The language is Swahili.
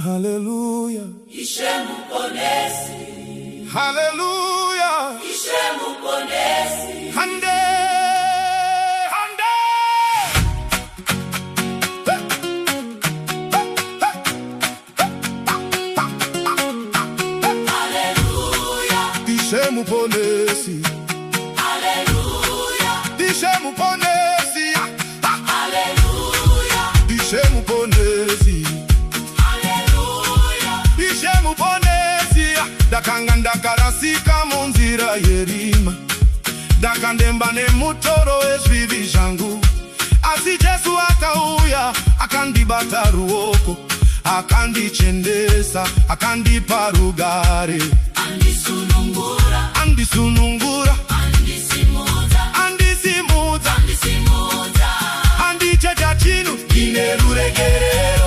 Haleluya. Ishemu ponesi. Haleluya. Ishemu ponesi. Hande. Hande. Haleluya. Ishemu ponesi. Haleluya. Ishemu ponesi. Haleluya. Ishemu ponesi. Haleluya. Ishemu ponesi. Dakanga ndakarasika munzira yerima. Dakandemba nemutoro wezvivi zvangu. Asi Jesu akauya akandibata ruoko, akandichendesa, akandipa rugare. Andisunungura. Andisunungura. Andisimudza. Andisimudza. Andisimudza. Andicheta chinu ine ruregerero.